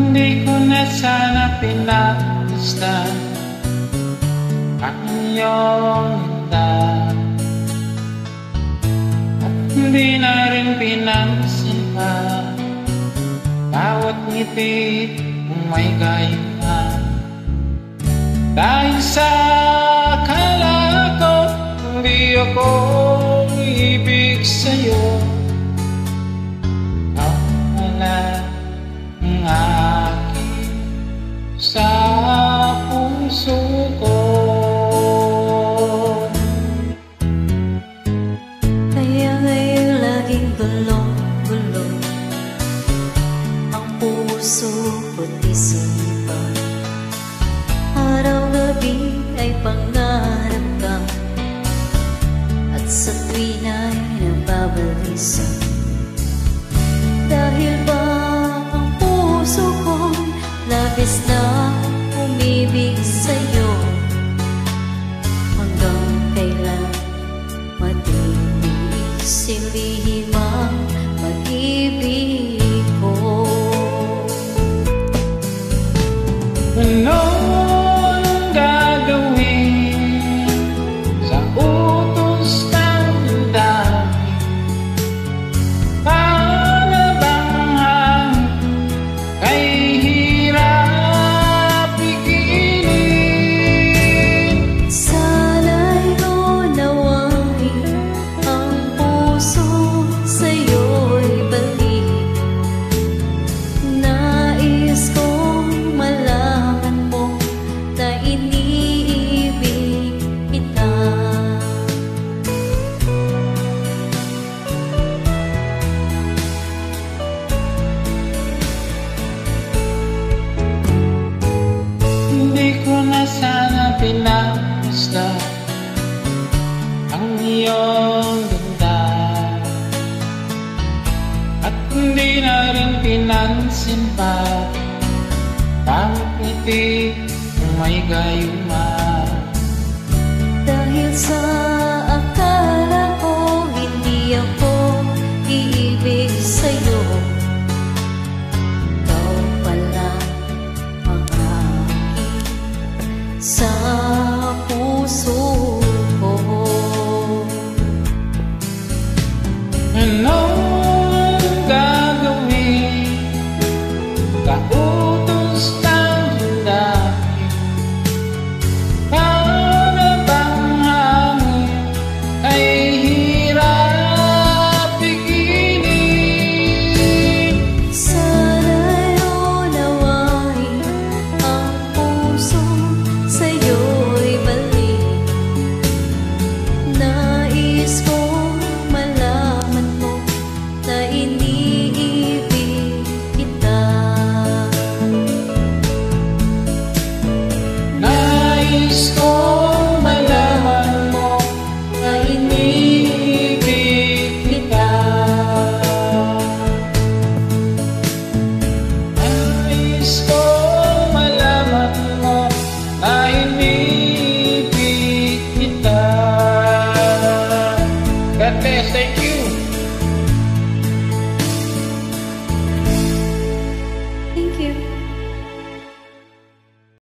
Hindi ko na sana pinagmasdan ang iyong ganda, at hindi na rin pinansin pa bawat ngiti kung may gayuma. Dahil sa akala ko hindi ako ibig sa'yo, nawala ang aking sa puso ko. Kaya ngayon laging gulong-gulong ang puso ko't isipan. Araw-gabi ay pangarap ka, at sa tuwin ay nababalisan. Dahil ba ang puso ko'y labis na umibig sa'yo, hanggang kailan matitiis lihim ang pag-ibig ko. Ano ang gagawin sa utos ng damdamin? Para bang ang kay hirap pigilin? Sana'y unawain ang puso sa'yo'y balik. Nais kong malaman mo na iniibig kita. Hindi ko na sana pinagmasdan ang iyong ganda, at hindi na rin pinansin pa bawat ngiti kung may gayuma. Dahil sa